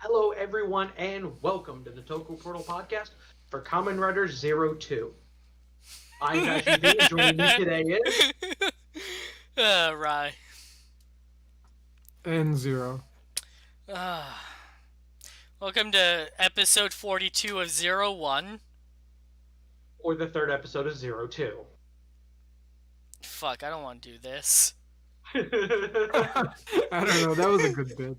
Hello, everyone, and welcome to the Toku Portal podcast for Kamen Rider Zero-Two. I'm Dashi B, and joining me today is... Right. And zero. Uh, Welcome to episode 42 of Zero-One. or the third episode of Zero-Two. Fuck, I don't want to do this. I don't know. That was a good bit.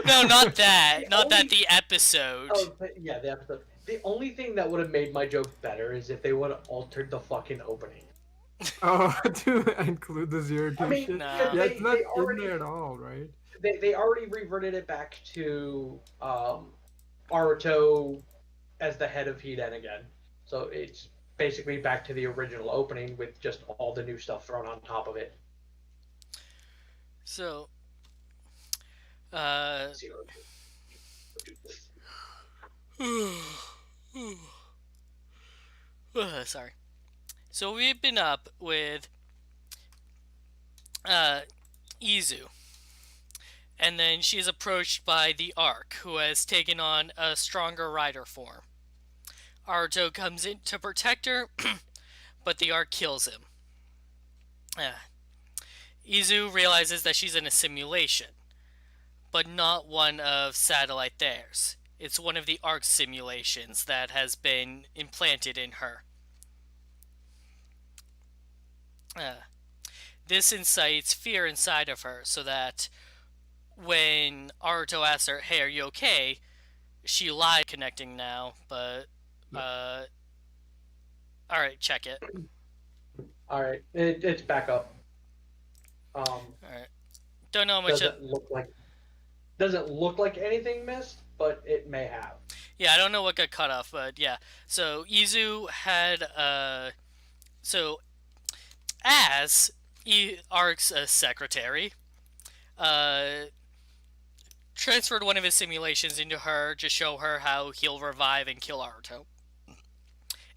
No, not that. Not only- that, the episode. Yeah, the episode. The only thing that would have made my joke better is if they would have altered the fucking opening. Oh, to include the zero two I mean, shit. No. Yeah, it's not they already- in there at all, right? They already reverted it back to Aruto as the head of Hiden again. So it's basically back to the original opening with just all the new stuff thrown on top of it. So, Zero. sorry. So we've been up with Izu. And then she is approached by the Ark, who has taken on a stronger rider form. Aruto comes in to protect her, but the Ark kills him. Izu realizes that she's in a simulation, but not one of Satellite Theirs. It's one of the Ark's simulations that has been implanted in her. This incites fear inside of her, so that when Aruto asks her, "Hey, are you okay?" she lied, connecting now, but alright, check it. Alright, it's back up. Alright. Don't know how much doesn't look like anything missed, but it may have. Yeah, I don't know what got cut off, but yeah. So Izu had so as Ark's secretary, transferred one of his simulations into her to show her how he'll revive and kill Aruto.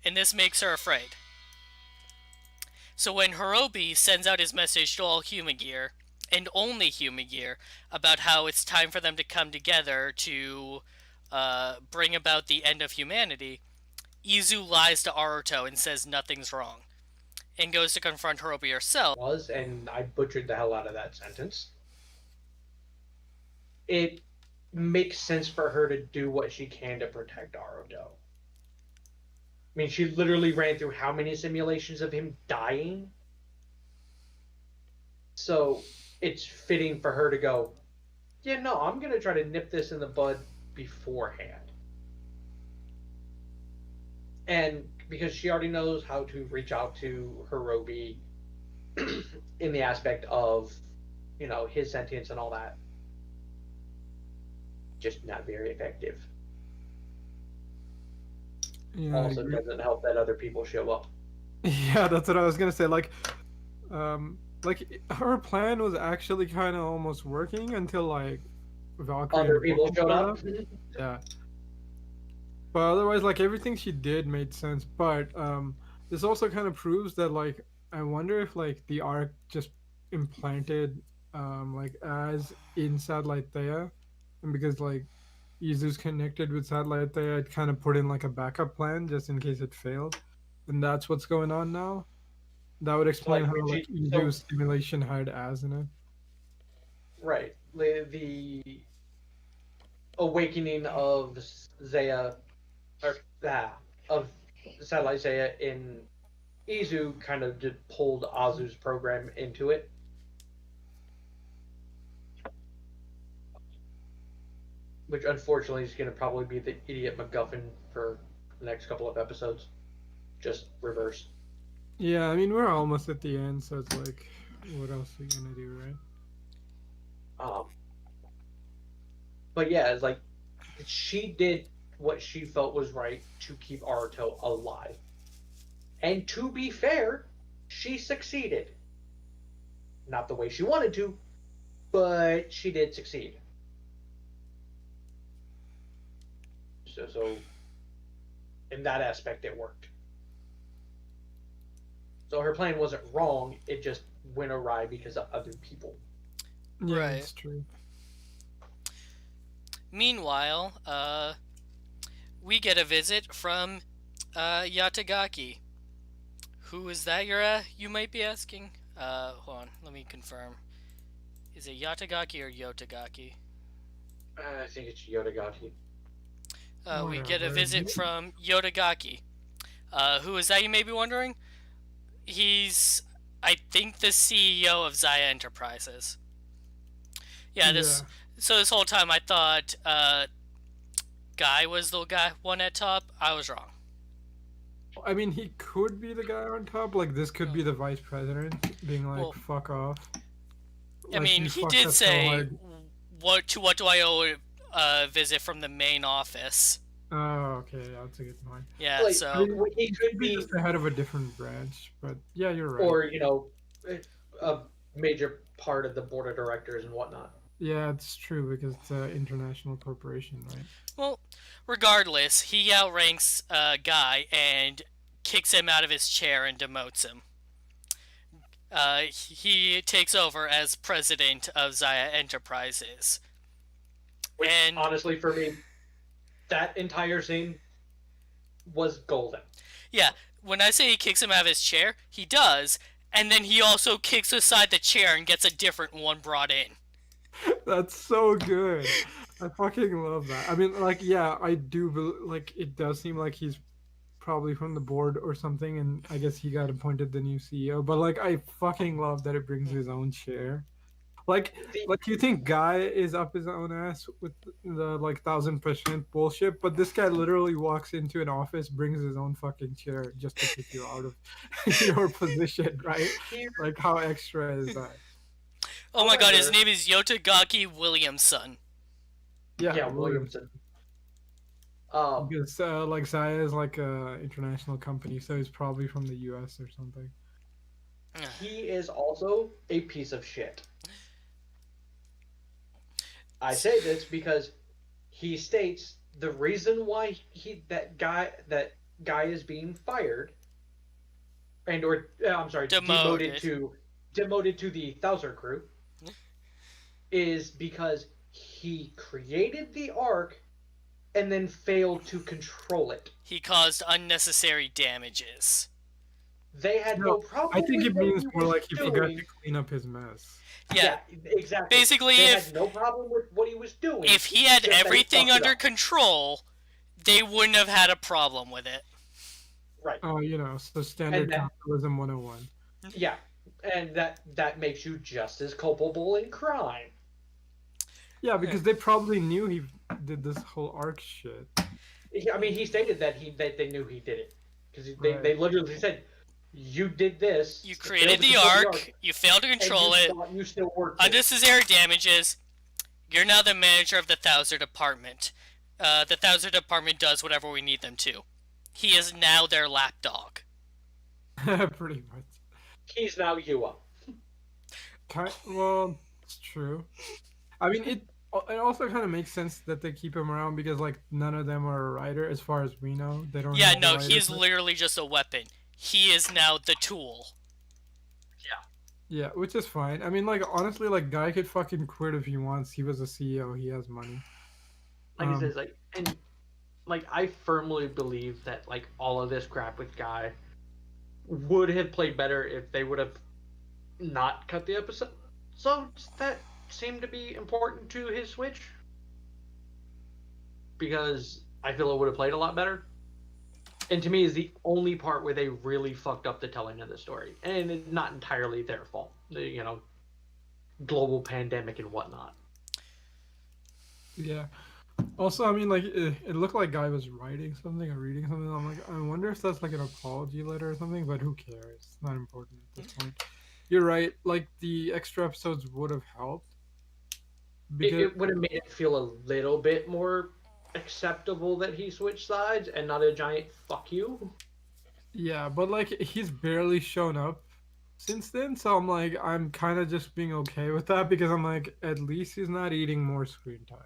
And this makes her afraid. So when Hirobi sends out his message to all human gear, and only human gear, about how it's time for them to come together to bring about the end of humanity, Izu lies to Aruto and says nothing's wrong, and goes to confront Hirobi herself. And I butchered the hell out of that sentence. It makes sense for her to do what she can to protect Aruto. I mean, she literally ran through how many simulations of him dying? So it's fitting for her to go, yeah, no, I'm going to try to nip this in the bud beforehand. And because she already knows how to reach out to Hirobi in the aspect of, his sentience and all that. Just not very effective. Yeah. Also doesn't help that other people show up. Yeah, that's what I was gonna say. Like her plan was actually kind of almost working until Valkyrie. Other and people Vulcan showed up. Yeah. But otherwise, everything she did made sense. But this also kind of proves that I wonder if the Ark just implanted as in Satellite Thea, and because Izu's connected with Satellite Thea, it kind of put in a backup plan just in case it failed, and that's what's going on now. That would explain how Izu's simulation had as in it. Right. The awakening of Zaya, of Satellite Zaya in Izu kind of just pulled Azu's program into it. Which unfortunately is going to probably be the idiot MacGuffin for the next couple of episodes. Just reverse. Yeah, I mean, we're almost at the end, so it's what else are you going to do, right? But yeah, it's she did what she felt was right to keep Aruto alive. And to be fair, she succeeded. Not the way she wanted to, but she did succeed. So in that aspect, it worked. So her plan wasn't wrong, it just went awry because of other people. Yeah, Right. that's true. Meanwhile, we get a visit from Yatagaki. Who is that? You might be asking. Hold on, let me confirm. Is it Yatagaki or Yotagaki? I think it's Yodagaki. We get a Whatever. visit from Yotagaki. Who is that? You may be wondering. He's, I think, the CEO of Zaya Enterprises. Yeah. So this whole time I thought Guy was the one at top. I was wrong. I mean, he could be the guy on top. Like, this could be the vice president being like, Well, "Fuck off." I Like, mean, you he fucked did up so say, hard. what do I owe a visit from the main office? Oh, okay, that's a good point. Yeah, Like, so he could be, just the head of a different branch, but yeah, you're right. or a major part of the board of directors and whatnot. Yeah, it's true because it's an international corporation, right? well, regardless, he outranks Guy and kicks him out of his chair and demotes him. He takes over as president of Zaya Enterprises. Which, And honestly, for me, that entire scene was golden. yeah, when I say he kicks him out of his chair, he does, and then he also kicks aside the chair and gets a different one brought in. That's so good. I fucking love that. I mean, like, yeah, I do. Like, it does seem like he's probably from the board or something, and I guess he got appointed the new CEO. But like, I fucking love that it brings his own chair. Like you think Guy is up his own ass with the like 1000% bullshit, but this guy literally walks into an office, brings his own fucking chair just to kick you out of your position, right? Like, how extra is that? Oh my god, his name is Yotagaki Williamson. Yeah, Williamson. Because like Zaya is like a international company, so he's probably from the U.S. or something. He is also a piece of shit. I say this because he states the reason why that guy is being fired demoted to the Thouser crew is because he created the arc and then failed to control it. He caused unnecessary damages. They had no problem. I think it means more like he forgot doing. to clean up his mess. Yeah, exactly. Basically, they had no problem with what he was doing. If he had everything under control, they wouldn't have had a problem with it. Right. Oh, so standard capitalism 101. Yeah, and that makes you just as culpable in crime. Yeah, because they probably knew he did this whole arc shit. I mean, he stated that they knew he did it because they literally said, "You did this. You created the arc. You failed to control it. You still worked. Unnecessary damages. You're now the manager of the Thouser department. The Thouser department does whatever we need them to. He is now their lapdog." Pretty much. He's now Yua. Well, it's true. I mean, it also kind of makes sense that they keep him around because like none of them are a writer, as far as we know. They don't. Yeah, no, he is literally just a weapon. He is now the tool. Yeah, which is fine. I mean, like, honestly, like, Guy could fucking quit if he wants. He was a CEO. He has money. Like I said, I firmly believe that like all of this crap with Guy would have played better if they would have not cut the episodes that seemed to be important to his switch. Because I feel it would have played a lot better. And to me is the only part where they really fucked up the telling of the story. And it's not entirely their fault. Global pandemic and whatnot. Yeah. Also, I mean, like, it looked like Guy was writing something or reading something. I'm like, I wonder if that's like an apology letter or something, but who cares? It's not important at this point. You're right. Like, the extra episodes would have helped. It would have made it feel a little bit more acceptable that he switched sides and not a giant fuck you. Yeah, but like he's barely shown up since then, so I'm like, I'm kind of just being okay with that because I'm like, at least he's not eating more screen time.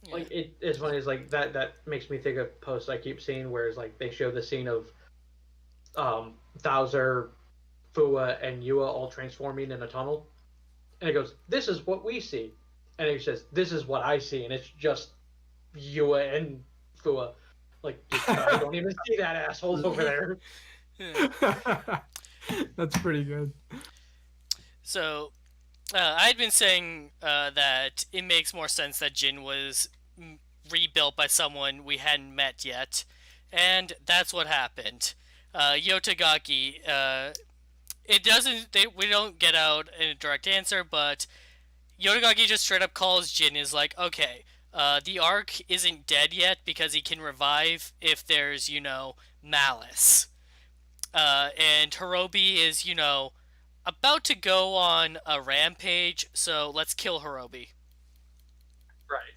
Yeah. Like it's funny. It's like that makes me think of posts I keep seeing where it's like they show the scene of Thouser, Fua, and Yua all transforming in a tunnel, and it goes, "This is what we see," and it says, "This is what I see," and it's just Yua and Fua. Like, I don't even see that asshole over there. That's pretty good. So, I'd been saying that it makes more sense that Jin was rebuilt by someone we hadn't met yet, and that's what happened. Yotagaki, it doesn't. We don't get out a direct answer, but Yotagaki just straight up calls Jin is like, okay, the Ark isn't dead yet because he can revive if there's, malice. And Hirobi is, about to go on a rampage, so let's kill Hirobi. Right.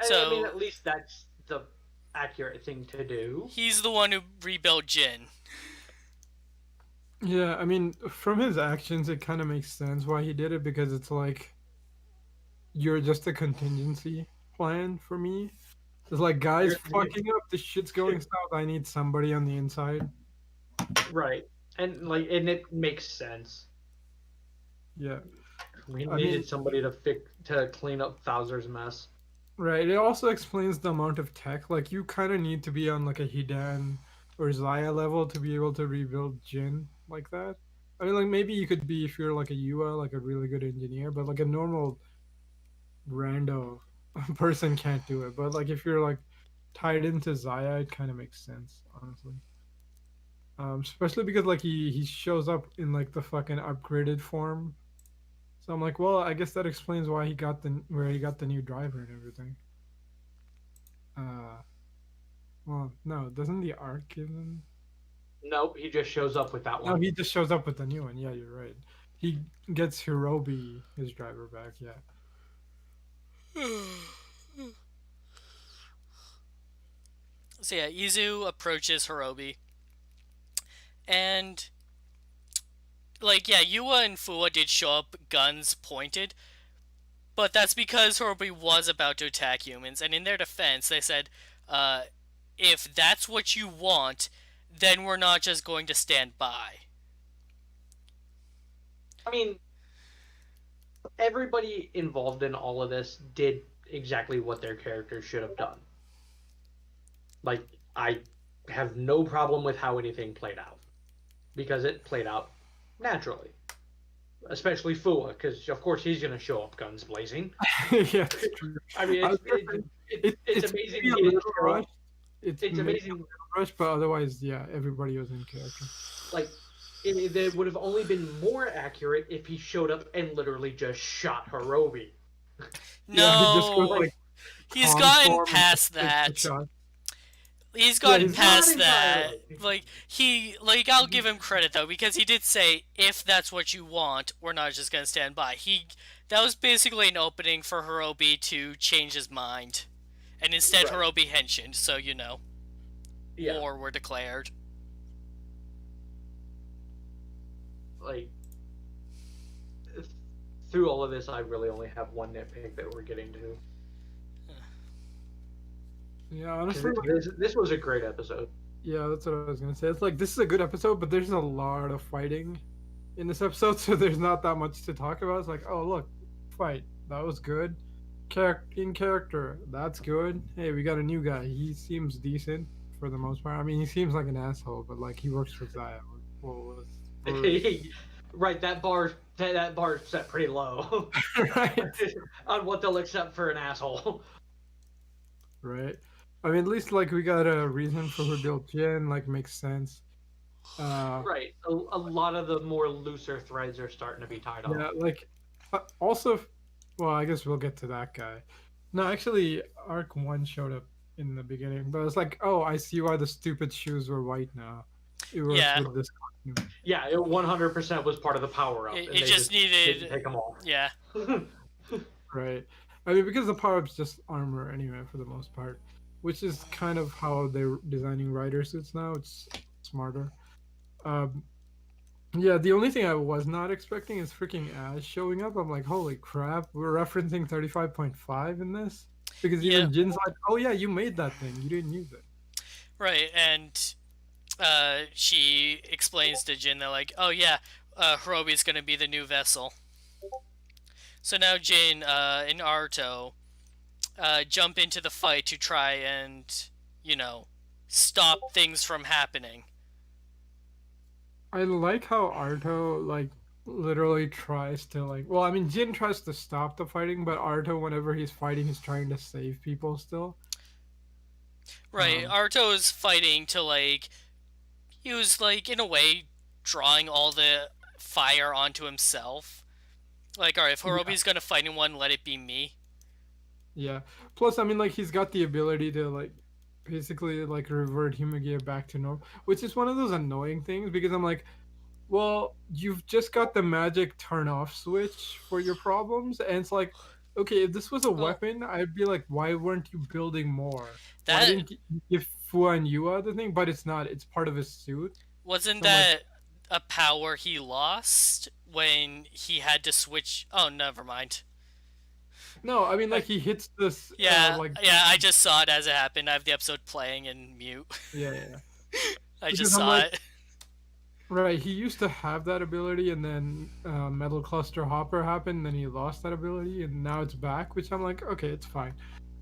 So, I mean, at least that's the accurate thing to do. He's the one who rebuilt Jin. Yeah, I mean, from his actions, it kind of makes sense why he did it because it's like you're just a contingency plan for me. It's like, guys, fucking up. This shit's going south. I need somebody on the inside. Right, and it makes sense. Yeah, we needed somebody to clean up Bowser's mess. Right. It also explains the amount of tech. Like, you kind of need to be on like a Hidan or Zaya level to be able to rebuild Jin like that. I mean, like maybe you could be if you're like a Yua, like a really good engineer, but like a normal rando person can't do it. But like if you're like tied into Zaya, it kind of makes sense, honestly. Especially because like he shows up in like the fucking upgraded form. So I'm like, well, I guess that explains why he got the new driver and everything. Well, no, doesn't the Ark give him? Nope, he just shows up with that one. No, he just shows up with the new one. Yeah, you're right. He gets Hirobi, his driver, back. Yeah. So yeah, Izu approaches Hirobi, and like yeah, Yua and Fua did show up, guns pointed, but that's because Hirobi was about to attack humans, and in their defense, they said, if that's what you want, then we're not just going to stand by. I mean, everybody involved in all of this did exactly what their characters should have done. Like, I have no problem with how anything played out. Because it played out naturally. Especially Fua, because of course he's going to show up guns blazing. Yeah, I mean, it's amazing. It's amazing. Rush, but otherwise, yeah, everybody was in character. Like, it would have only been more accurate if he showed up and literally just shot Hirobi. No, yeah, he just goes, like, he's gotten past that. He's gotten past that. Like, I'll give him credit though, because he did say, if that's what you want, we're not just gonna stand by. That was basically an opening for Hirobi to change his mind. And instead Hirobi henshined, so war were declared. Like, through all of this, I really only have one nitpick that we're getting to. Yeah, honestly, this was a great episode. Yeah, that's what I was gonna say. It's like, this is a good episode, but there's a lot of fighting in this episode, so there's not that much to talk about. It's like, oh look, fight, that was good. In character, that's good. Hey, we got a new guy. He seems decent for the most part. I mean, he seems like an asshole, but like he works for Zaya. Right, that bar set pretty low. Right. On what they'll accept for an asshole. Right. I mean, at least like we got a reason for her build Jin, like makes sense. Right. A lot of the more looser threads are starting to be tied up. Yeah, like also, well, I guess we'll get to that guy. No, actually, Arc 1 showed up in the beginning, but it's like, oh, I see why the stupid shoes were white now. It works with this costume. Yeah, it 100% was part of the power up. It just needed to take them off. Yeah. Right. I mean, because the power up's just armor anyway, for the most part, which is kind of how they're designing rider suits now. It's smarter. Yeah, the only thing I was not expecting is freaking Ash showing up. I'm like, holy crap, we're referencing 35.5 in this? Because even Jin's like, oh yeah, you made that thing, you didn't use it. Right, and she explains to Jin, they're like, oh yeah, Hirobi's gonna be the new vessel. So now Jin and Naruto jump into the fight to try and, stop things from happening. I like how Arto like literally tries to like. Well, I mean, Jin tries to stop the fighting, but Arto, whenever he's fighting, he's trying to save people still. Right, Arto is fighting to, like, he was, like, in a way, drawing all the fire onto himself. Like, alright, if Yeah. Horobi's gonna fight anyone, let it be me. Yeah. Plus, I mean, like he's got the ability to like basically like revert Humagear back to normal, which is one of those annoying things because I'm like, well, you've just got the magic turn off switch for your problems, and it's like, okay, if this was a Well, weapon, I'd be like, why weren't you building more? Why that didn't you give Fu and Yua the thing? But it's not. It's part of his suit. wasn't So I'm like, that a power he lost when he had to switch. Oh, never mind. no, I mean Uh, like he hits this yeah, like yeah, I just saw it as it happened. I have the episode playing in mute. yeah. I just Because I'm saw like, it. right, he used to have that ability, and then Metal Cluster Hopper happened, and then he lost that ability, and now it's back, which I'm like, okay, it's fine.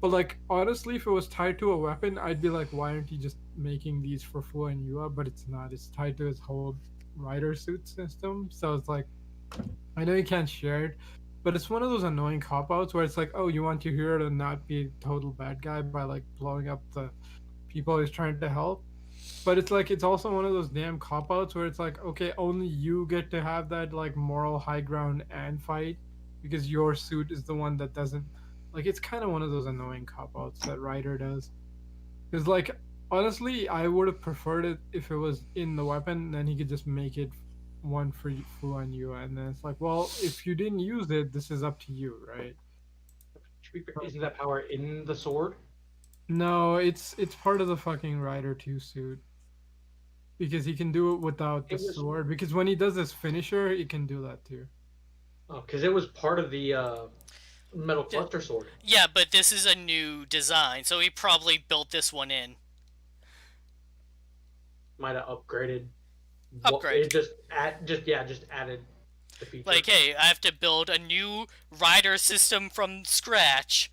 But, like, honestly, if it was tied to a weapon, I'd be like, why aren't you just making these for Fu and Yua? But it's not. It's tied to his whole rider suit system. So it's like, I know you can't share it, but it's one of those annoying cop outs where it's like, oh, you want your hero to not be a total bad guy by, like, blowing up the people he's trying to help, but it's like it's also one of those damn cop outs where it's like, okay, only you get to have that like moral high ground and fight because your suit is the one that doesn't, like, it's kind of one of those annoying cop outs that Ryder does. Because like honestly, I would have preferred it if it was in the weapon, then he could just make it one for Fu and you, and then it's like, well, if you didn't use it, this is up to you, right? Isn't that power in the sword? No, it's part of the fucking Rider 2 suit. Because he can do it without the It was sword. Because when he does his finisher, he can do that too. because it was part of the metal cluster sword. Yeah, but this is a new design, so he probably built this one in. Might have upgraded. Upgrade. It just added the feature. Like, hey, I have to build a new rider system from scratch.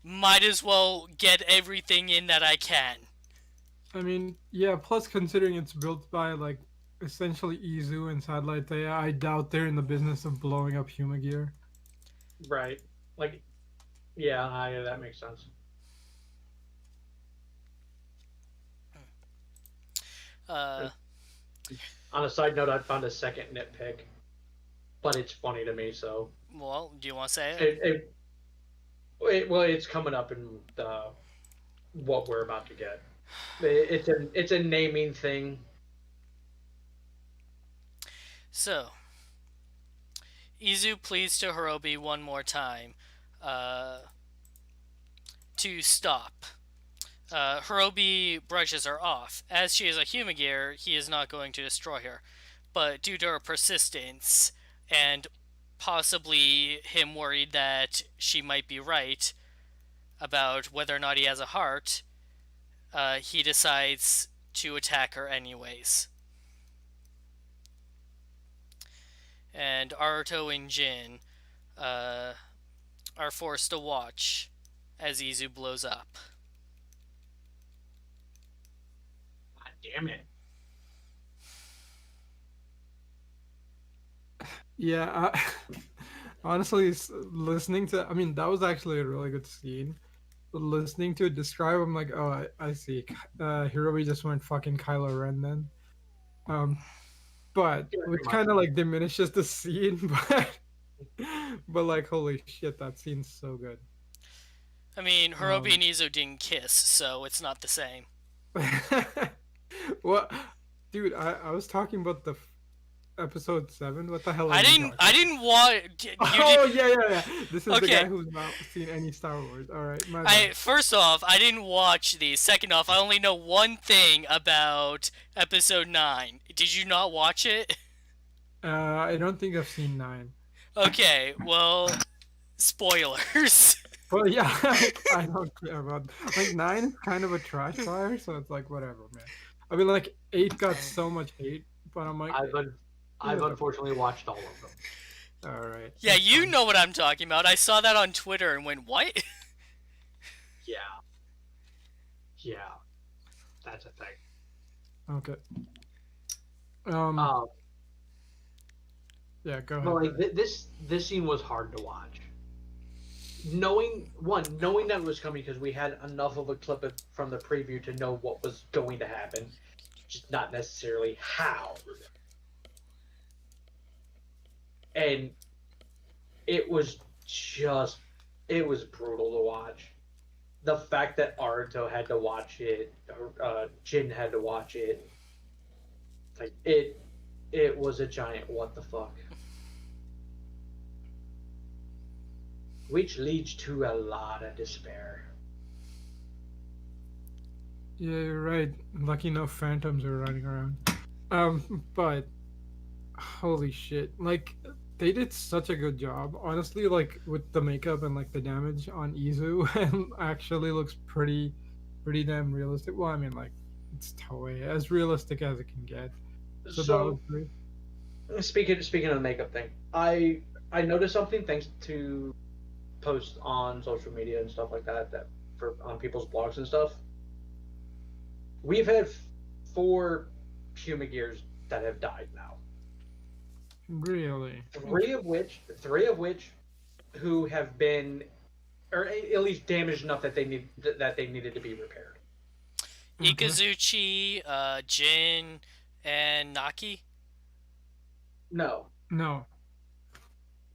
Might as well get everything in that I can. I mean, yeah, plus considering it's built by, like, essentially Izu and Satellite Thea, I doubt they're in the business of blowing up Humagear. Right. Like, yeah, that makes sense. Uh, On a side note, I found a second nitpick, but it's funny to me, so. well, do you want to say it? Well, it's coming up in what we're about to get. It's a naming thing. So, Izu pleads to Hirobi one more time to stop. Hirobi brushes her off. As she is a Humagear, he is not going to destroy her. But due to her persistence, and possibly him worried that she might be right about whether or not he has a heart, he decides to attack her anyways. And Aruto and Jin are forced to watch as Izu blows up. God damn it. Yeah, honestly, listening to, I mean, that was actually a really good scene. But listening to it describe, I'm like, oh, I see. Hirobi just went fucking Kylo Ren then. But which kind of like diminishes the scene, but like, holy shit, that scene's so good. I mean, Hirobi and Izu didn't kiss, so it's not the same. What, dude? I was talking about the episode 7. What the hell? I didn't watch. Oh yeah. This is Okay. the guy who's not seen any Star Wars. All right, my bad. First off, I didn't watch these. Second off, I only know one thing about episode 9. Did you not watch it? I don't think I've seen 9. Okay, well, spoilers. Well, yeah, I don't care about, like, 9 is kind of a trash fire, so it's like whatever, man. I mean, like 8 got so much hate, but I'm like, I've unfortunately watched all of them. all right. Yeah, that's you fine. know what I'm talking about. I saw that on Twitter and went, what? Yeah, yeah, that's a thing. Okay. Um. Um, Yeah. Go but ahead. like this scene was hard to watch. Knowing that it was coming because we had enough of a clip from the preview to know what was going to happen, just not necessarily how. And it was just it was brutal to watch. The fact that Aruto had to watch it, Jin had to watch it, like it was a giant what the fuck, which leads to a lot of despair. Yeah, you're right. Lucky no phantoms are running around. But holy shit, like they did such a good job. Honestly, like with the makeup and like the damage on Izu, and actually looks pretty damn realistic. Well, I mean, like it's Toei, as realistic as it can get. So that was So great. speaking of the makeup thing, I noticed something thanks to posts on social media and stuff like that for on people's blogs and stuff. We've had four Humagears that have died now. Really. Three of which who have been or at least damaged enough that they needed to be repaired. Okay. Ikazuchi, Jin, and Naki. No, No.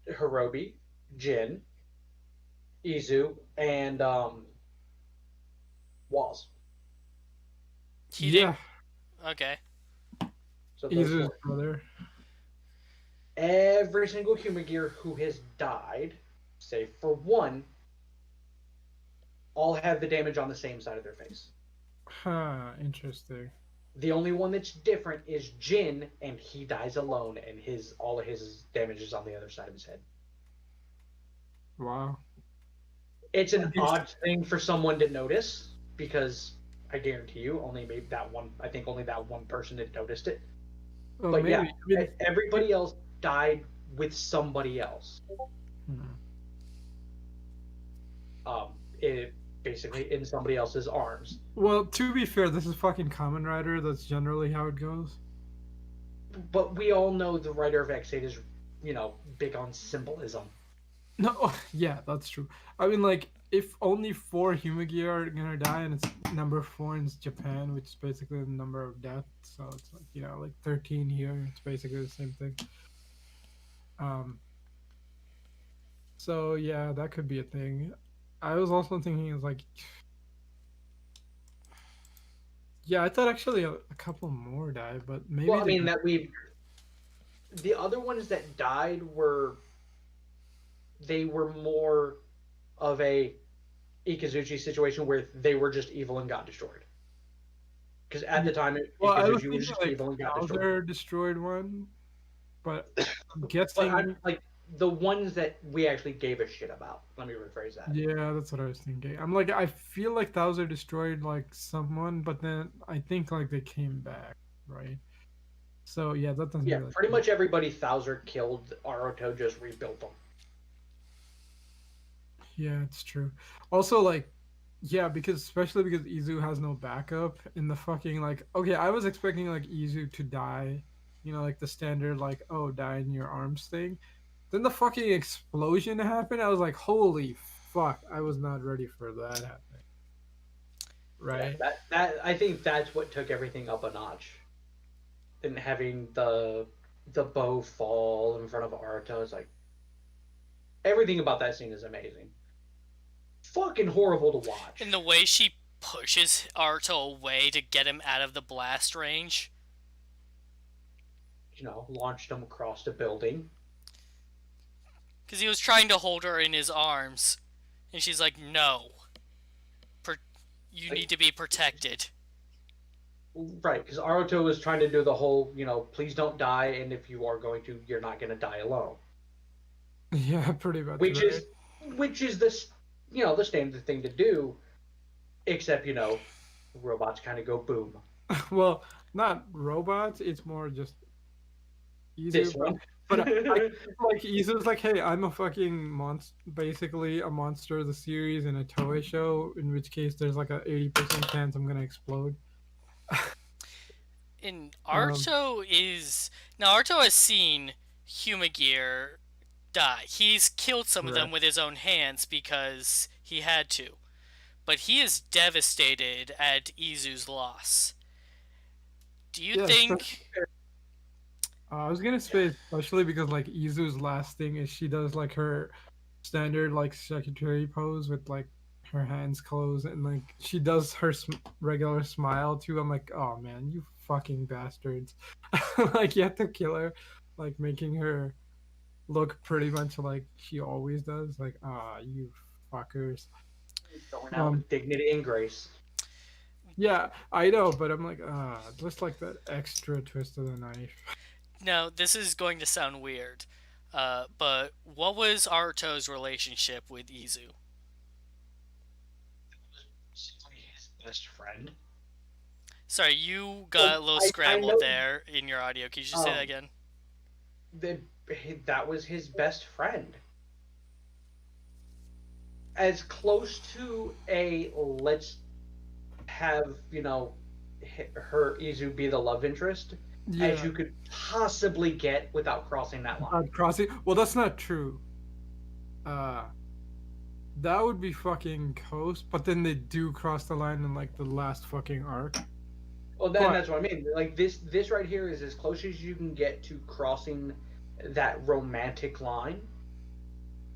Hirobi, Jin, Izu, and Walls. He didn't. Yeah, Okay. So those Izu's four. brother. Every single human gear who has died, save for one, all have the damage on the same side of their face. Huh. Interesting. The only one that's different is Jin, and he dies alone, and his all of his damage is on the other side of his head. Wow. It's I an think odd thing for someone to notice because I guarantee you, only maybe that one. I think only that one person had noticed it. well, But maybe. yeah, I mean, everybody else died with somebody else. hmm. It basically in somebody else's arms. Well, to be fair, this is fucking Kamen Rider. That's generally how it goes. But we all know the writer of X8 is, big on symbolism. No, yeah, that's true. I mean, like, if only four Humagear are gonna die, and it's number four in Japan, which is basically the number of deaths, so it's like, like 13 here. It's basically the same thing. Um, so yeah, that could be a thing. I was also thinking, is like, yeah, I thought actually a couple more died, but maybe Well, I they. mean the other ones that died were more of a Ikazuchi situation where they were just evil and got destroyed. Because at the time, Well, I was Ikazuchi was thinking just like evil and got destroyed. Bowser destroyed one, but I'm But guessing. I'm like the ones that we actually gave a shit about. Let me rephrase that. Yeah, that's what I was thinking. I'm like, I feel like Thouser destroyed like someone, but then I think like they came back, right? So yeah, that doesn't Yeah, really. pretty much everybody Thouser killed, Aruto just rebuilt them. Yeah, it's true. Also, like, yeah, because especially because Izu has no backup in the fucking like. Okay, I was expecting like Izu to die, like the standard like, oh, die in your arms thing. Then the fucking explosion happened. I was like, holy fuck! I was not ready for that happening. Yeah, Right? that I think that's what took everything up a notch. And having the bow fall in front of Aruto is like everything about that scene is amazing. Fucking horrible to watch. And the way she pushes Aruto away to get him out of the blast range. Launched him across the building. Because he was trying to hold her in his arms. And she's like, no. You Like, need to be protected. right, because Aruto was trying to do the whole, please don't die, and if you are going to, you're not going to die alone. Yeah, pretty much. Which Right? is this, the standard thing to do, except robots kind of go boom. Well, not robots. It's more just This easier. one, But I like Izu's like, hey, I'm a fucking monster, basically a monster of the series in a Toei show. In which case, there's like a 80% chance I'm gonna explode. And Um, Arto has seen Humagear die. He's killed some of them right. with his own hands because he had to. But he is devastated at Izu's loss. Do you Yeah, think I was gonna say especially because like Izu's last thing is she does like her standard like secretary pose with like her hands closed and like she does her regular smile too. I'm like, oh man, you fucking bastards! Like you have to kill her, like making her look pretty much like she always does. Like, ah, you fuckers. Going out Um, with dignity and grace. yeah, I know, but I'm like, just like that extra twist of the knife. now this is going to sound weird, but what was Arto's relationship with Izu? Basically his best friend. Sorry, you got Well, a little I scrambled know there in your audio. Can you just say that um again? that that was his best friend. As close to a let's have, her Izu be the love interest as Yeah, you could possibly get without crossing that line. crossing. Well, that's not true. Uh, that would be fucking coast, but then they do cross the line in like the last fucking arc. Well, then But that's what I mean. Like this right here is as close as you can get to crossing that romantic line.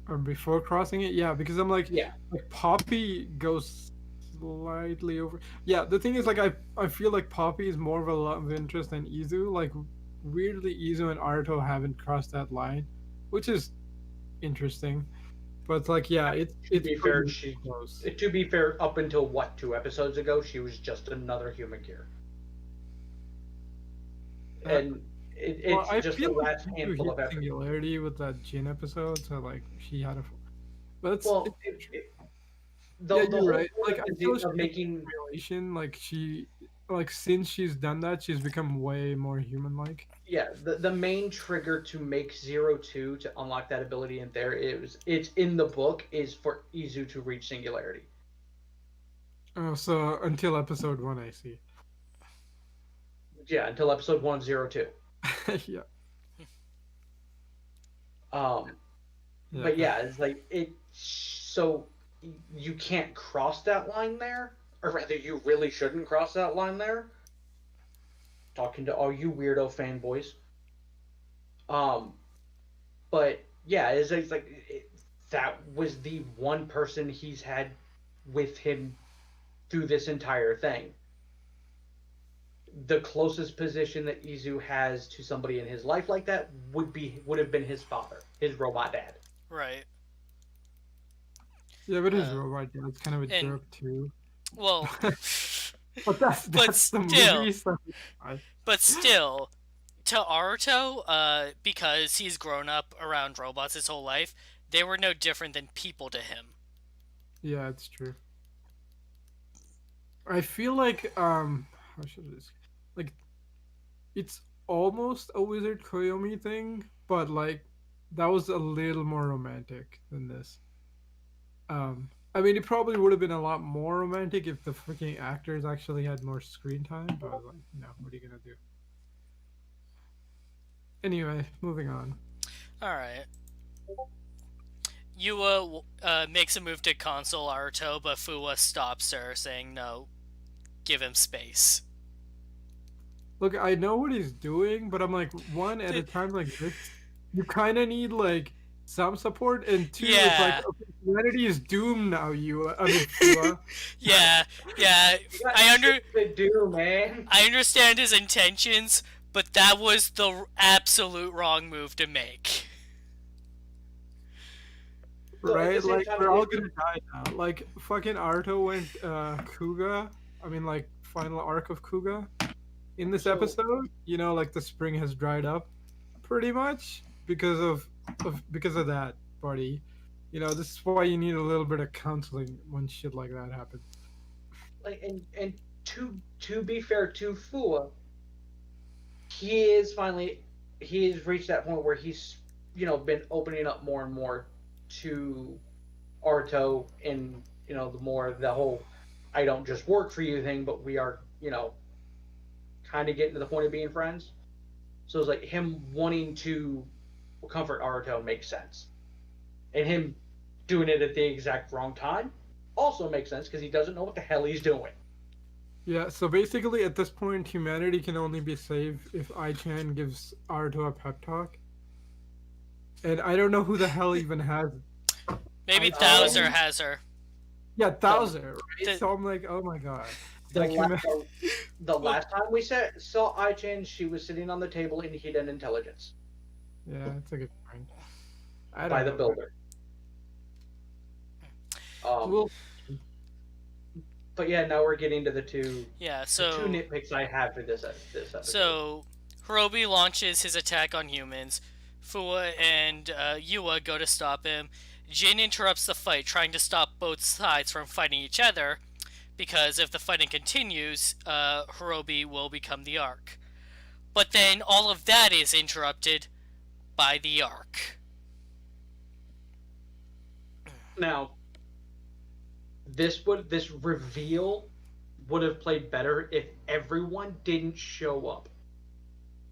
or before crossing it, yeah, because I'm Yeah. like Poppy goes slightly over. Yeah, the thing is, like, I feel like Poppy is more of a love interest than Izu. Like, weirdly, Izu and Aruto haven't crossed that line, which is interesting. But like, yeah, To it's be pretty fair, she close. to be fair, up until what 2 episodes ago, she was just another human gear, Uh, and well, it's I just the feel like last Izu handful hit of episodes. singularity with that Jin episode, so like she had a. But it's Well, yeah, the you're whole right. point Like of, I feel she of hit making simulation. Like she, like since she's done that, she's become way more human-like. yeah, the main trigger to make 02 to unlock that ability in there is it's in the book is for Izu to reach singularity. Oh, so until episode one, I see. Yeah, until episode 102. Yeah, Um, yeah. but yeah, it's like it. So you can't cross that line there, or rather, you really shouldn't cross that line there. Talking to all you weirdo fanboys. Um, but yeah, it's like that was the one person he's had with him through this entire thing. The closest position that Izu has to somebody in his life like that would have been his father, his robot dad. Right. Yeah, but his Uh, robot dad's kind of a and jerk too. well, But that's but that's the still, movie. So but still, to Aruto, because he's grown up around robots his whole life, they were no different than people to him. yeah, it's true. I feel like how should I this? Like it's almost a Wizard Koyomi thing, but like that was a little more romantic than this. I mean, it probably would have been a lot more romantic if the freaking actors actually had more screen time. But like, no, what are you gonna do? Anyway, moving on. All right. Yua makes a move to console Aruto, but Fuwa stops her, saying, "No, give him space." Look, I know what he's doing, but I'm like, one at a time like this, you kind of need like some support, and two, it's like, Yeah, okay, humanity is doomed now. You, I mean, Fua. yeah, yeah. You got I under shit to do, man. I understand his intentions, but that was the absolute wrong move to make. So at the Right? same Like time, we're all gonna die now. Like fucking Arto went Kuga. I mean, like final arc of Kuga in this so episode. You know, like the spring has dried up, pretty much because of that, buddy. You know, this is why you need a little bit of counseling when shit like that happens. like and to be fair to Fua, he is finally he's reached that point where he's been opening up more and more to Arto, and the whole I don't just work for you thing, but we are kind of getting to the point of being friends. So it's like him wanting to comfort Aruto makes sense, and him doing it at the exact wrong time also makes sense because he doesn't know what the hell he's doing. Yeah, so basically at this point, humanity can only be saved if Ai-chan gives Aruto a pep talk. And I don't know who the hell even has. Maybe Thouser has her. Yeah, Thouser, right? The- So I'm like, oh my god. The, Like, the last time we saw Ai-chan, she was sitting on the table in hidden intelligence Yeah, it's a good point. I by don't the know. builder. Well, But yeah, now we're getting to the two So nitpicks I have for this episode. So Hirobi launches his attack on humans. Fua and Yua go to stop him. Jin interrupts the fight, trying to stop both sides from fighting each other, because if the fighting continues, Hirobi will become the Ark. But then all of that is interrupted by the Ark. Now, this reveal would have played better if everyone didn't show up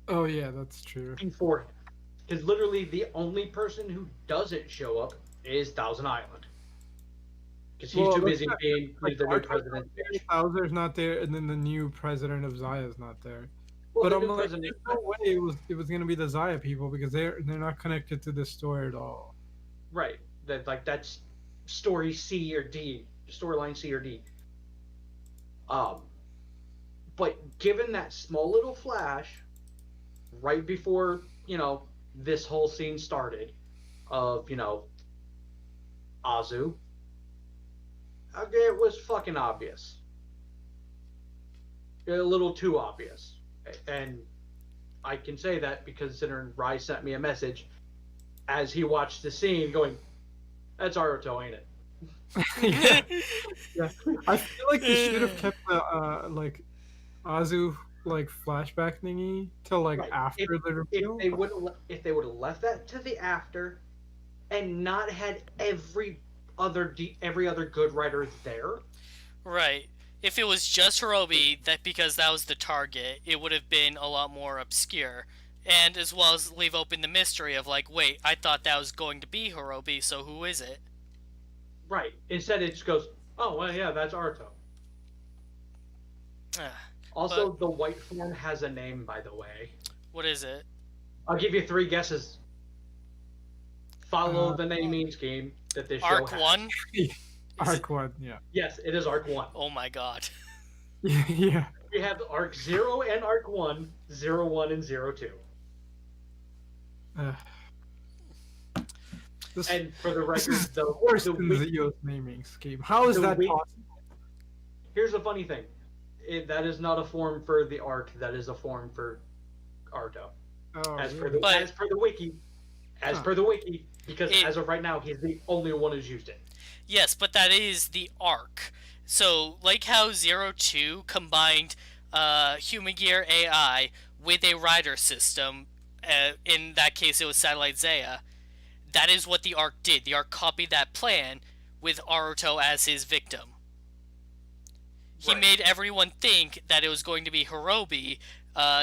oh yeah, that's true. beforehand. Because literally the only person who doesn't show up is Thousand Island. Because he's too busy being the new president. Thouser's not there, and then the new president of Zaya's not there. Well, But the I'm new like, president, there's no way it was gonna be the Zaya people because they're not connected to this story at all. right? That's story C or D, storyline C or D. But given that small little flash right before this whole scene started of Azu, okay, it was fucking obvious, a little too obvious, and I can say that because considering Rai sent me a message as he watched the scene, going, "That's Aruto, ain't it?" yeah. Yeah. I feel like they should have kept the like Azu like flashback thingy till like Right. after the reveal. If they would have left that to the after, and not had every other good writer there. Right. If it was just Hirobi, that because that was the target, it would have been a lot more obscure. And as well as leave open the mystery of like, wait, I thought that was going to be Hirobi, so who is it? Right. Instead, it just goes, "Oh well, yeah, that's Arto." Also, the white form has a name, by the way. What is it? I'll give you 3 guesses. Follow the naming scheme that this show Arc has. 1? Arc 1, yeah. Yes, it is Arc 1. Oh my god. Yeah. We have Arc 0 and Arc 1, 0-1 and 0-2. And for the record, the worse than Zio's naming scheme. How is that possible? Here's the funny thing. That is not a form for the Arc. That is a form for Arto. Oh, as per really? the wiki. As per the wiki. Because as of right now, he's the only one who's used it. Yes, but that is the Arc. So, like how 02 combined Human Gear AI with a rider system, in that case it was Satellite Zaya, that is what the Arc did. The Arc copied that plan with Aruto as his victim. He made everyone think that it was going to be Hirobi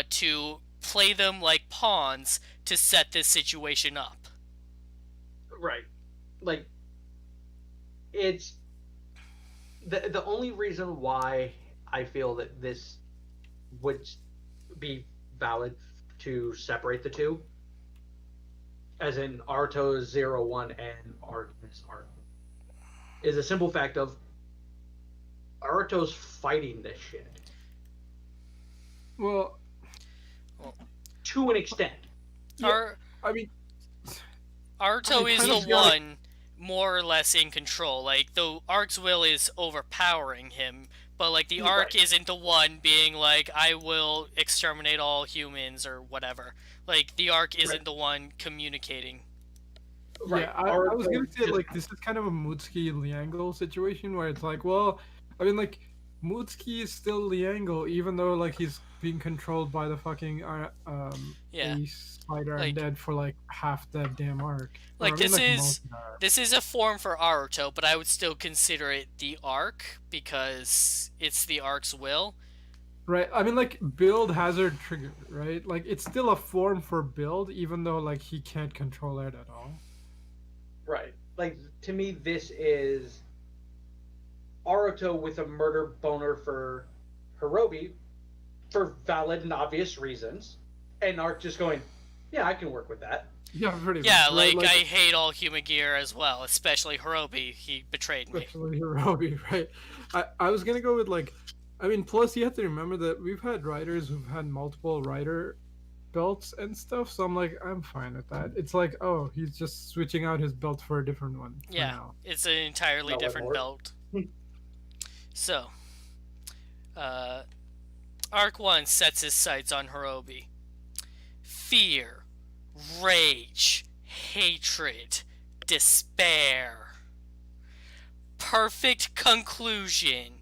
to play them like pawns to set this situation up. Right. Like, it's... The only reason why I feel that this would be valid to separate the two, as in Aruto's 0-1 and Artemis Arc, is a simple fact of Aruto's fighting this shit. Well, to an extent. I mean, Aruto is the one more or less in control. Like, the Arc's will is overpowering him, but like the Arc isn't the one being like, I will exterminate all humans or whatever. Like, the Arc isn't the one communicating. Right. Yeah, I was gonna say like this is kind of a Mutsuki Liangle situation where it's like, well, I mean like Mutsuki is still Liangle even though like he's being controlled by the fucking Yeah, Ace Spider like Undead for like half that damn arc, or like I mean this like most is of that arc. this is a form for Aruto, but I would still consider it the arc because it's the arc's will. Right. I mean, like build hazard trigger, right? Like it's still a form for build, even though like he can't control it at all. Right. Like to me, this is Aruto with a murder boner for Hirobi for valid and obvious reasons, and Arc just going, "Yeah, I can work with that." Yeah, pretty Yeah, much, right? like Like I hate all human gear as well, especially Hirobi. He betrayed me. especially Hirobi, right? I was gonna go with like, I mean, plus you have to remember that we've had writers who've had multiple writer belts and stuff, so I'm like, I'm fine with that. It's like, oh, he's just switching out his belt for a different one for Yeah, now. it's an entirely Not one different more. belt. So, uh, Arc 1 sets his sights on Hirobi. Fear, rage, hatred, despair. Perfect conclusion.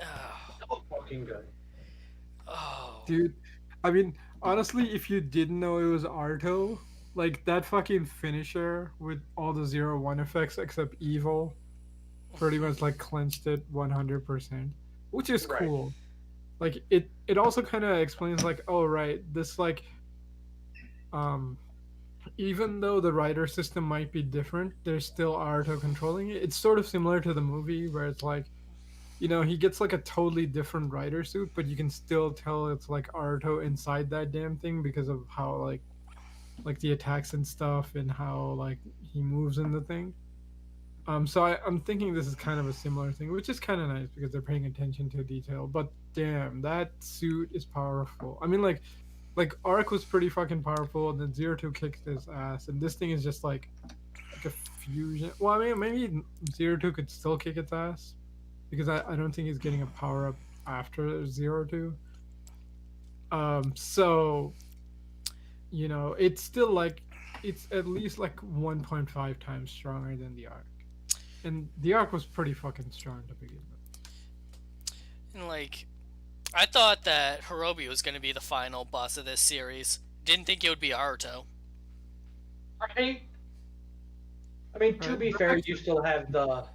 Oh, So fucking good. oh. Dude, I mean, honestly, if you didn't know it was Arto, like that fucking finisher with all the 0-1 effects except evil, pretty much like cleansed it 100%, which is Right. cool. Like it also kind of explains like, oh right, this like um even though the rider system might be different, there's still Arto controlling it. It's sort of similar to the movie where it's like, he gets like a totally different rider suit, but you can still tell it's like Arto inside that damn thing because of how like the attacks and stuff and how like he moves in the thing. So I'm thinking this is kind of a similar thing, which is kind of nice because they're paying attention to detail. But damn, that suit is powerful. I mean, like Arc was pretty fucking powerful, and then Zero Two kicked his ass, and this thing is just like a fusion. Well, I mean, maybe Zero Two could still kick its ass because I don't think he's getting a power up after Zero Two. So it's still like it's at least like 1.5 times stronger than the Arc. And the arc was pretty fucking strong to begin with. And like, I thought that Hirobi was going to be the final boss of this series. Didn't think it would be Aruto. Right. I mean, to Right. be fair, you still have the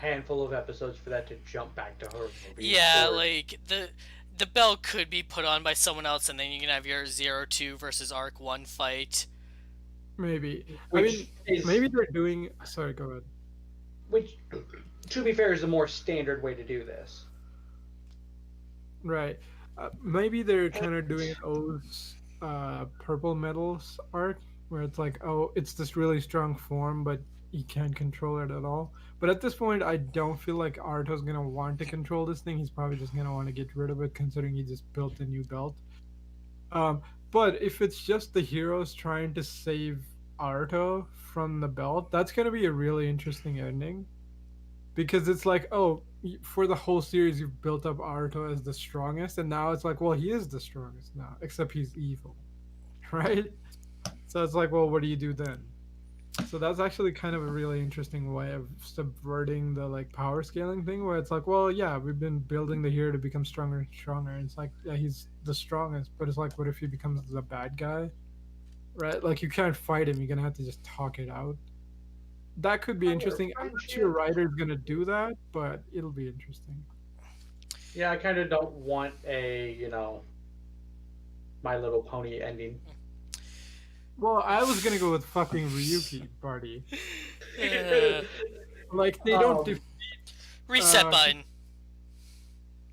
handful of episodes for that to jump back to her. Yeah, like the belt could be put on by someone else, and then you can have your 0-2 versus Arc 1 fight. Maybe. I which mean, is maybe they're doing. Sorry, go ahead. which, to be fair, is the more standard way to do this. Right. Maybe they're kind of doing O's purple metals arc, where it's like, oh, it's this really strong form, but he can't control it at all. But at this point, I don't feel like Arto's gonna want to control this thing. He's probably just gonna want to get rid of it, considering he just built a new belt. Um, but if it's just the heroes trying to save Arto from the belt, that's gonna be a really interesting ending because it's like, oh, for the whole series you've built up Aruto as the strongest, and now it's like, well, he is the strongest now, except he's evil, right? So it's like, well, what do you do then? So that's actually kind of a really interesting way of subverting the like power scaling thing, where it's like, well, yeah, we've been building the hero to become stronger and stronger, and it's like, yeah, he's the strongest, but it's like, what if he becomes the bad guy, right? Like you can't fight him; you're gonna have to just talk it out. That could be interesting. I'm not sure writer's gonna do that, but it'll be interesting. Yeah, I kind of don't want a My Little Pony ending. Well, I was gonna go with fucking Ryuki party. Uh, Like they don't. Um, reset Uh, button.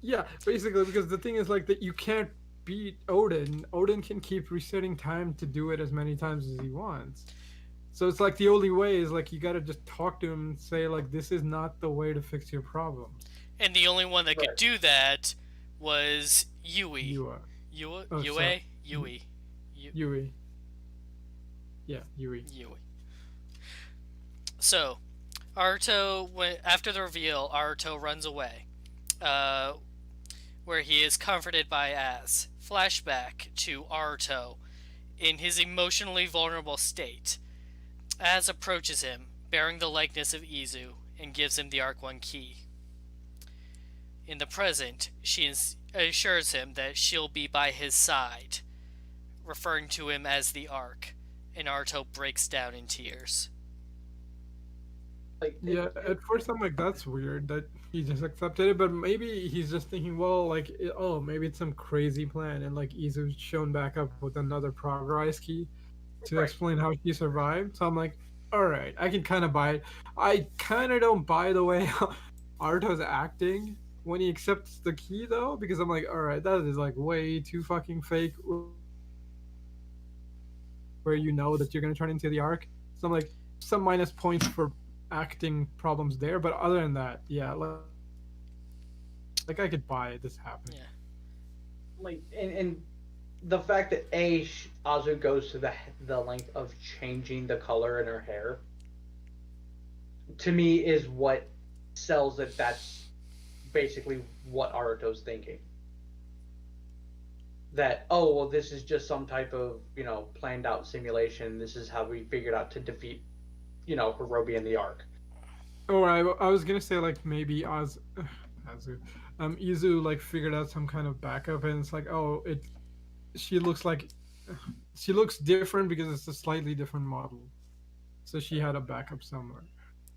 Yeah, basically, because the thing is like that you can't beat Odin. Odin can keep resetting time to do it as many times as he wants. So it's like the only way is like you gotta just talk to him and say like this is not the way to fix your problems. And the only one that could Right. do that was Yui. You are Yui? Oh, Yui? sorry. Yui. Yui. Yeah, Yui. Yui. So, after the reveal, Aruto runs away, uh, where he is comforted by Az. Flashback to Aruto in his emotionally vulnerable state. Az approaches him, bearing the likeness of Izu, and gives him the Arc 1 key. In the present, she assures him that she'll be by his side, referring to him as the Ark, and Naruto breaks down in tears. Like Yeah, at first I'm like, that's weird that he just accepted it, but maybe he's just thinking, well, like, oh, maybe it's some crazy plan, and like Izu's shown back up with another progress key to right. explain how she survived. So I'm like, all right, I can kind of buy it. I kind of don't buy the way Arto's acting when he accepts the key though, because I'm like, all right, that is like way too fucking fake. Where you know that you're gonna turn into the Ark. So I'm like, some minus points for acting problems there, but other than that, yeah, like I could buy this happening. Yeah. Like and the fact that Azu goes to the length of changing the color in her hair to me is what sells that that's basically what Aruto's thinking. That, oh well, this is just some type of planned out simulation. This is how we figured out to defeat Hirobi and the Ark. Or I was gonna say like maybe Azu, Izu like figured out some kind of backup, and it's like, oh, she looks like she looks different because it's a slightly different model. So she had a backup somewhere,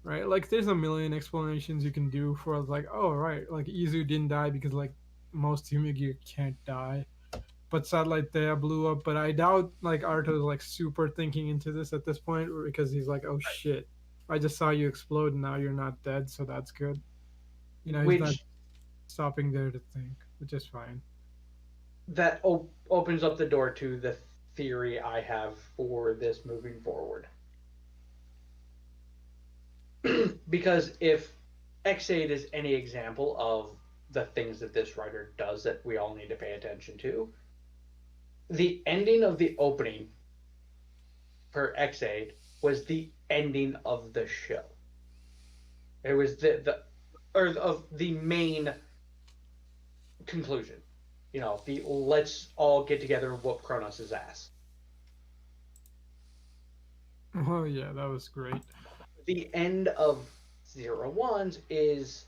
right? Like there's a million explanations you can do for like, oh right, like Izu didn't die because like most Humigi can't die, but Satellite Thea blew up. But I doubt like Arto's like super thinking into this at this point because he's like, oh shit, I just saw you explode and now you're not dead, so that's good. He's not Which stopping there to think, which is fine. that opens up the door to the theory I have for this moving forward. Because if X8 is any example of the things that this writer does that we all need to pay attention to, the ending of the opening for X8 was the ending of the show. It was of the main conclusion. The let's all get together and whoop Kronos' ass. Oh yeah, that was great. The end of Zero-Ones is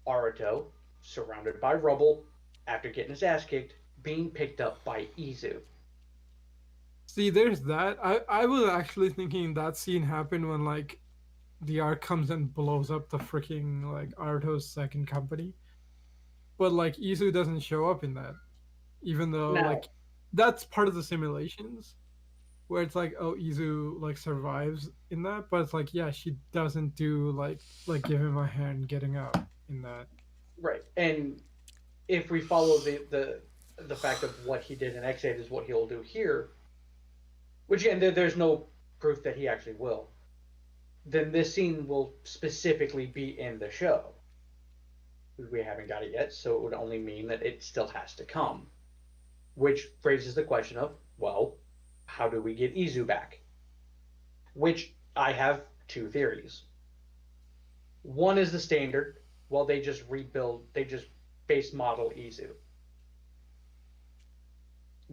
Aruto, surrounded by rubble, after getting his ass kicked, being picked up by Izu. See, there's that. I was actually thinking that scene happened when like the Ark comes and blows up the freaking like Arto's second company. But like Izu doesn't show up in that, even though Now, like that's part of the simulations where it's like, oh, Izu like survives in that, but it's like, yeah, she doesn't do like give him a hand getting up in that. right, and if we follow the fact of what he did in X8 is what he'll do here, which and there's no proof that he actually will, then this scene will specifically be in the show. We haven't got it yet, so it would only mean that it still has to come. Which raises the question of, well, how do we get Izu back? Which I have two theories. One is the standard, well, they just base model Izu.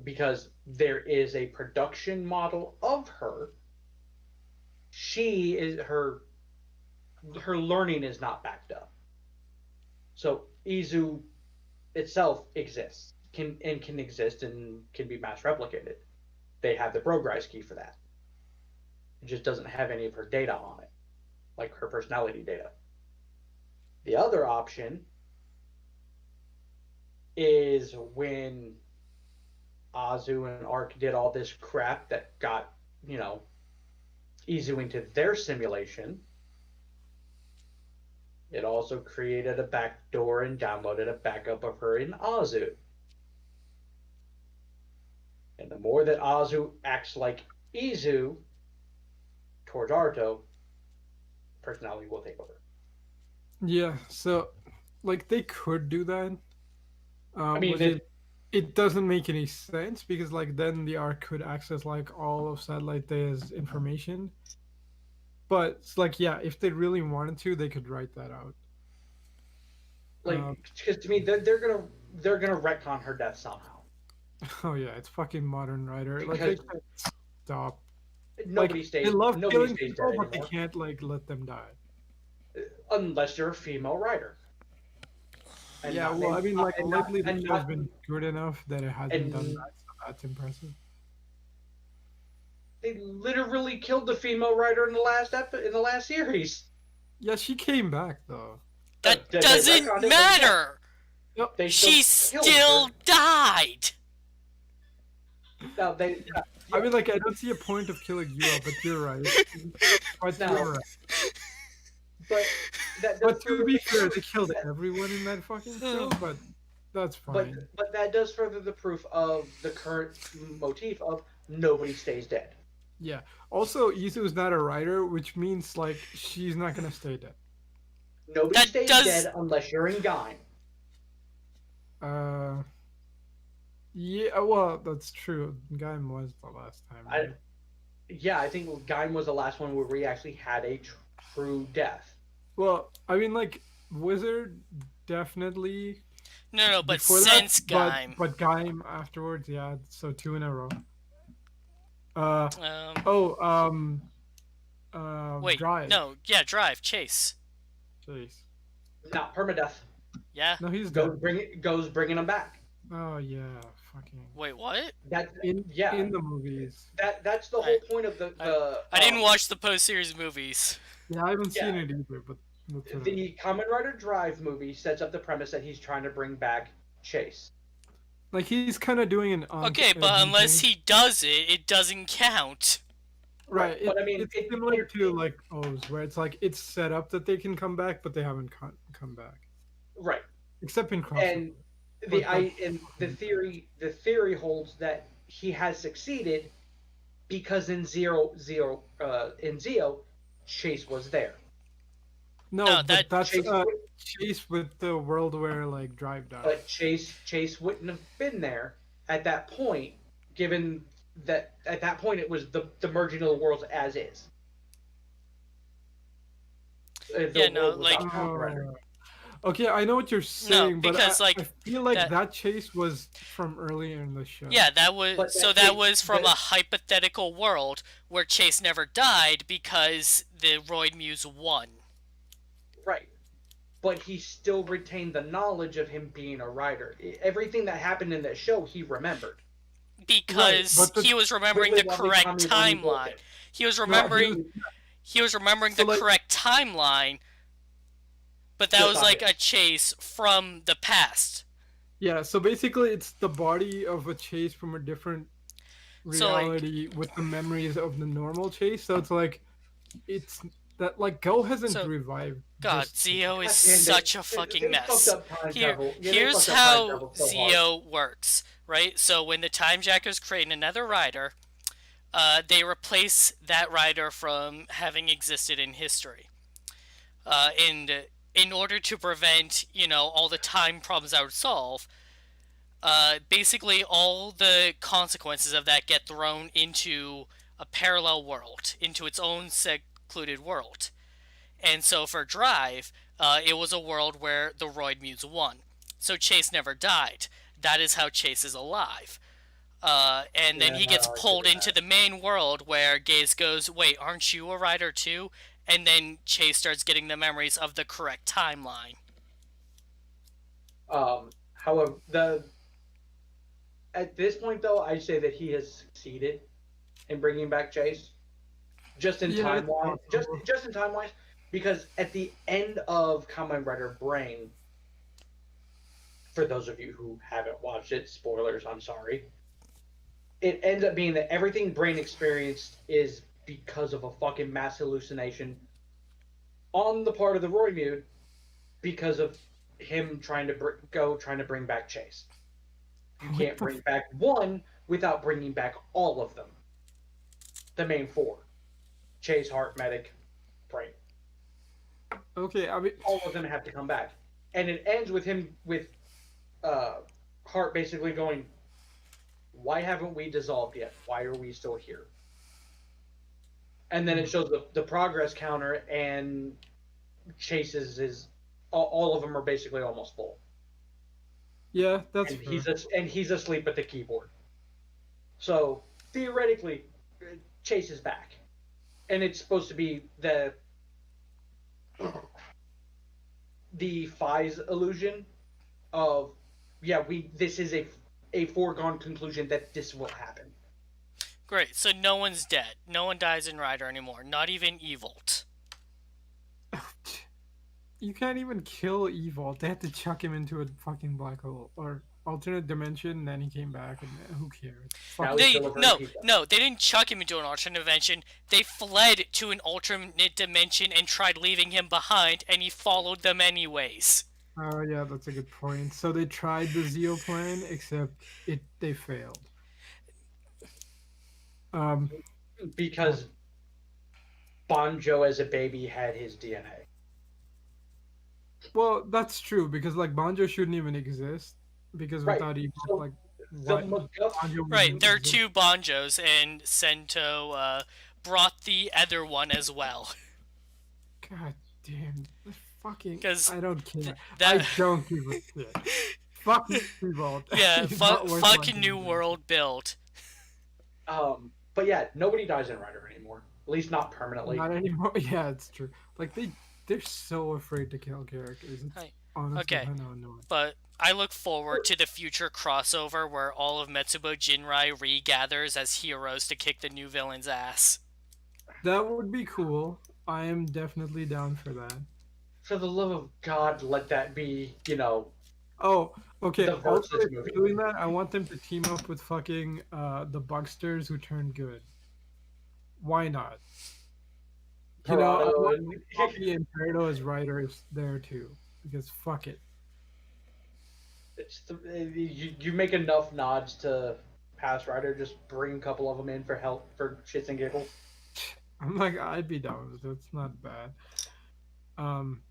Because there is a production model of her. She is her learning is not backed up. So Izu itself exists, can exist and can be mass replicated. They have the progress key for that. It just doesn't have any of her data on it, like her personality data. The other option is when Azu and Ark did all this crap that got, Izu into their simulation. It also created a backdoor and downloaded a backup of her in Azu. And the more that Azu acts like Izu towards Arto, personality will take over. Yeah, so like they could do that, I mean, which is it doesn't make any sense because like then the Ark could access like all of Satellite Daya's information. But it's like yeah, if they really wanted to, they could write that out. like, Um, because to me, they're gonna retcon her death somehow. oh yeah, it's fucking modern writer. Like they Because can't stop. Like nobody they stays love nobody killing stays people, dead but they anymore can't like let them die. unless you're a female writer. and Yeah, not well, named I mean, like and not lately the and show's not been good enough that it hasn't done and that, so that's impressive. they literally killed the female writer in the in the last series. Yeah, she came back though. That They doesn't retconned it, but yeah, matter. Yep. they still She killed still her. died. Now they I yeah, mean, like I don't see a point of killing Yua, but you're right. But now, you're right. but that does But to further be the fair, proof they killed that, everyone in that fucking show. But that's fine. but that does further the proof of the current motif of nobody stays dead. Yeah. Also, Izu's not a writer, which means like she's not gonna stay dead. Nobody That stays does. dead unless you're in Gaim. Uh, yeah. Well, that's true. Gaim was the last time, I right? Yeah, I think Gaim was the last one where we actually had a true death. Well, I mean, like Wizard definitely No, but before that, since but Gaim. but Gaim afterwards. Yeah. So two in a row. Uh Um, oh. wait, Drive. no, yeah, Drive, Chase. Jeez. Not permadeath. Yeah? No, he's dead. Goes bringing him back. Oh yeah, fucking. Wait, what? That In yeah, in the movies. that's the I- whole point of the I didn't watch the post series movies. Yeah, I haven't Yeah. seen it either, but that's what the Kamen Rider Drive movie sets up the premise that he's trying to bring back Chase. like he's kind of doing an Okay, but unless he does it, it doesn't count. right. But I mean, It's similar to like O's, where it's like it's set up that they can come back, but they haven't come back, right. except in crossover. And the theory holds that he has succeeded because in Zeo, Chase was there. No, No, but that- that's Chase, Chase with the world where like Drive died. but Chase wouldn't have been there at that point, given that at that point it was the merging of the worlds as is. The Yeah, no, world without like- Kamen Rider. Okay, I know what you're saying, but because, I, like, I feel like that- that chase was from earlier in the show. Yeah, that was But so that that thing- was from but- a hypothetical world where Chase never died because the Roid Muse won. Right. But he still retained the knowledge of him being a writer. Everything that happened in that show, he remembered. Because but the- he was remembering Really the lovely correct Tommy Lee timeline. bullshit. He was No, remembering he was remembering So, the like- correct timeline, but that Just was like a obvious. Chase from the past. Yeah, so basically it's the body of a chase from a different So, like- reality with the memories of the normal chase. So it's like it's that like Go hasn't So- revived. God, just- Zio is God damn it. such a They fucking fucked mess. up time Here, travel. Yeah, they here's fucked up time how travel so hard. Zio works, right? So when the Time Jackers create another rider, they replace that rider from having existed in history. And in order to prevent, all the time problems I would solve, basically all the consequences of that get thrown into a parallel world, into its own secluded world. And so for Drive, it was a world where the Roid Muse won. So Chase never died. That is how Chase is alive. And then Yeah, he gets no, I pulled see into the main world where Gaze goes, wait, aren't you a writer too? And then Chase starts getting the memories of the correct timeline. However, at this point though, I say that he has succeeded in bringing back Chase. Just in Yeah, time wise, it's just in time wise, because at the end of Kamen Rider Brain, for those of you who haven't watched it, spoilers, I'm sorry. It ends up being that everything Brain experienced is because of a fucking mass hallucination on the part of the Roimute because of him trying to bring back Chase. You What can't the bring back one without bringing back all of them. The main four: Chase, Heart, Medic, Brain. Okay, I mean, All of them have to come back, and it ends with him with Heart basically going, "Why haven't we dissolved yet? Why are we still here?" And then it shows the progress counter, and Chase's is all of them are basically almost full, yeah, that's and fair. he's asleep at the keyboard. So theoretically, Chase is back, and it's supposed to be the Fi's illusion of, yeah, we this is a foregone conclusion that this will happen. Great. So no one's dead. No one dies in Rider anymore. Not even Evolt. You can't even kill Evil. They had to chuck him into a fucking black hole or alternate dimension, and then he came back, and who cares? Now Fuck. he's They delivering no pizza. no they didn't chuck him into an alternate dimension. They fled to an alternate dimension and tried leaving him behind, and he followed them anyways. Oh yeah, that's a good point. So they tried the Zeo plan, except they failed. Um, Because Banjo as a baby had his DNA. well, that's true because like Banjo shouldn't even exist because Right. without Evil, So like the what MacGuffin, Banjo Right, wouldn't there are exist. two Bonjos, and Sento brought the other one as well. God damn, fucking! 'Cause I don't care. that I don't give a shit. Fuck Evil. yeah, He's not worth my fucking New time. World build. but yeah, nobody dies in Rider anymore. At least not permanently. Not anymore. Yeah, it's true. Like they're so afraid to kill characters. It's Hi. honestly Okay. kind of annoying. But I look forward to the future crossover where all of Metsubo Jinrai regathers as heroes to kick the new villain's ass. That would be cool. I am definitely down for that. For the love of God, let that be, Oh, okay. The Also, versus if movie. they're doing that, I want them to team up with fucking the Bugsters who turned good. Why not? You know, I Toronto want and Poppy and Peardo as writers there too, because fuck it. you make enough nods to past Rider, just bring a couple of them in for help for shits and giggles. I'm like, I'd be down with it. It's not bad. Um,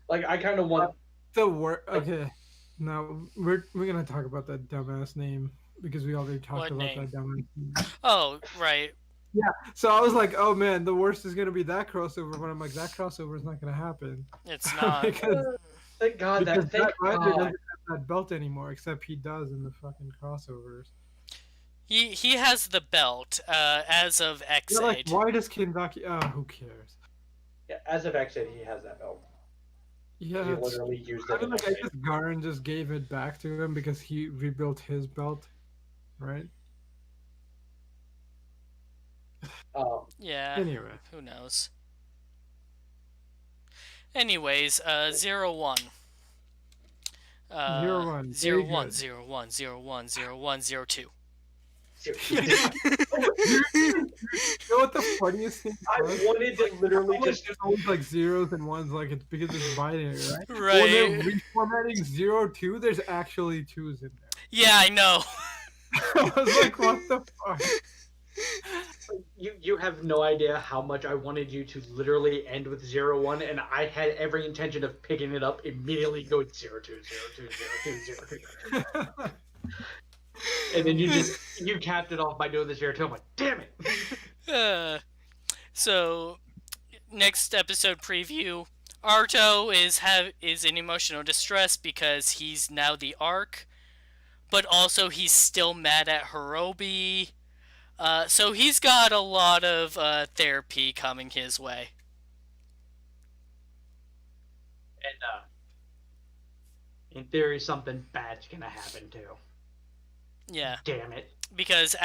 Like I kind of want. the word. Okay, now we're gonna talk about that dumbass name because we already talked What about name? that dumbass name. Oh, right. So I was like, oh man, the worst is gonna be that crossover, but I'm like, that crossover is not gonna happen It's not. because Thank God because that. Thank that Rider God. doesn't have that belt anymore, except he does in the fucking crossovers. He has the belt as of Yeah, like, X8. why does Kinzaki? Oh, who cares? Yeah, as of exit, he has that belt. Yeah, He it's, literally used I it. mean, In like, I X8. guess Garen just gave it back to him because he rebuilt his belt, right? Yeah. Anyway, Who knows? Anyways, 0-1. 0-1, Zero very one good. 0-1 0-1 0-1 0-2. You know what the funniest thing I was? wanted to literally Like, just. there's always like zeros and ones, like it's because it's binary, right? But when they're Right. reformatting 0-2, there's actually twos in there. Yeah, I know. I was like, what the fuck? You have no idea how much I wanted you to literally end with 0-1, and I had every intention of picking it up immediately, going 0-2, 0-2, 0-2, 0-2. And then you capped it off by doing the 0-2. I'm like, damn it! So, next episode preview. Arto is in emotional distress because he's now the Arc, but also he's still mad at Hirobi. So he's got a lot of therapy coming his way. And in theory, something bad's gonna happen too. Yeah, Damn it! because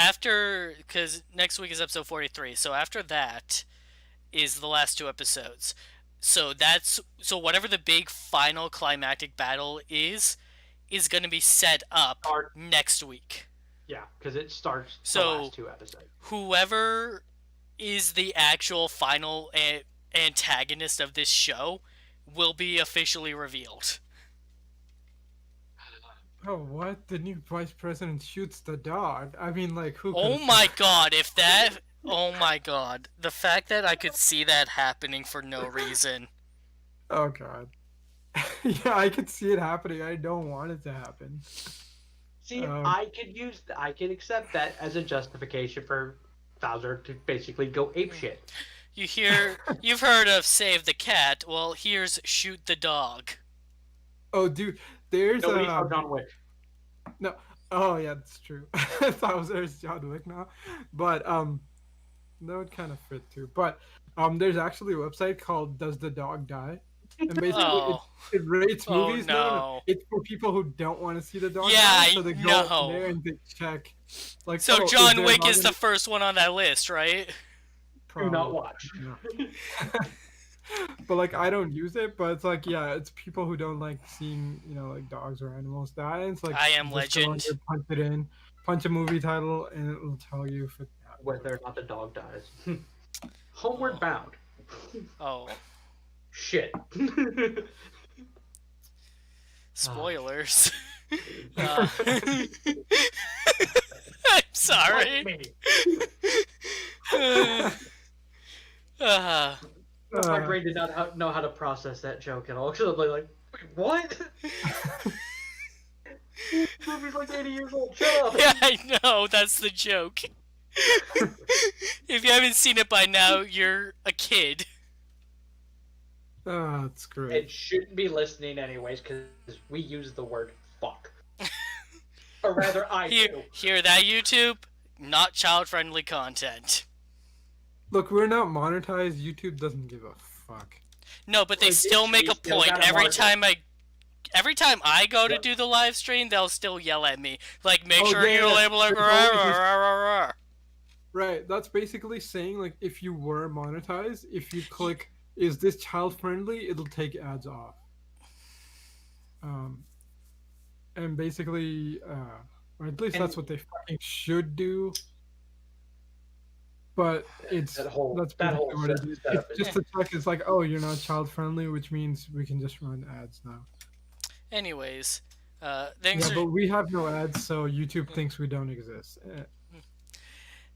next week is episode 43. So after that is the last two episodes. So whatever the big final climactic battle is going to be set up next week. Yeah, because it starts the So- last two episodes. Whoever is the actual final antagonist of this show will be officially revealed. Oh, what? The new vice president shoots the dog. I mean, like, who? Oh could've- my god, if that... Oh my god. The fact that I could see that happening for no reason. Oh god. Yeah, I could see it happening. I don't want it to happen. See, I could accept that as a justification for Bowser to basically go apeshit. You've heard of Save the Cat, well, here's Shoot the Dog. Oh, dude, there's Nobody saw John Wick. no. Oh yeah, that's true. I thought it was there's John Wick now, but that would kind of fit too. But there's actually a website called Does the Dog Die? and basically Oh. it rates Oh, movies. no. It's for people who don't want to see the dog Yeah, die, I so they go know. in there and they check, like, So oh, is John there a Wick dog is in the the first one on that list, right? Do not probably? watch. No. But like I don't use it, but it's like yeah, it's people who don't like seeing like dogs or animals die. And it's like I Am just go on Legend. there, punch it in, punch a movie title, and it will tell you if it happened. Whether or not the dog dies. Homeward Bound. Oh, Shit. spoilers. I'm sorry. Bite Uh, uh, My brain did not know how to process that joke at all. Because I'm like, wait, what? This movie's like 80 years old. Shut up. yeah, I know. That's the joke. If you haven't seen it by now, you're a kid. That's great. And shouldn't be listening anyways, because we use the word fuck. Or rather, I do. Hear that, YouTube? Not child-friendly content. Look, we're not monetized. YouTube doesn't give a fuck. No, but they Like, still it's- make you a still point gotta every market. time I go to Yep. do the live stream. They'll still yell at me, like, make Oh, sure yeah, you yeah. label like There's always this- rah. Right, that's basically saying like if you were monetized, if you click is this child friendly, it'll take ads off. And basically, or at least that's And- what they fucking should do. But it's That whole basically what it is. setup It's just to check. It's like, oh, you're not child friendly, which means we can just run ads now. Anyways, thanks Yeah, for but we have no ads, so YouTube thinks we don't exist.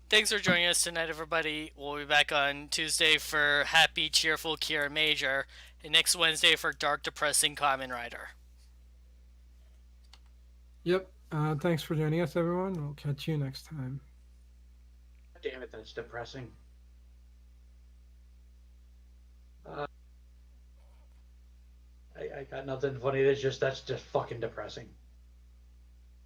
thanks for joining us tonight, everybody. We'll be back on Tuesday for happy, cheerful Kira Major, and next Wednesday for dark, depressing Kamen Rider. Yep. Thanks for joining us, everyone. We'll catch you next time. Damn it, that's depressing. I got nothing funny. That's just fucking depressing.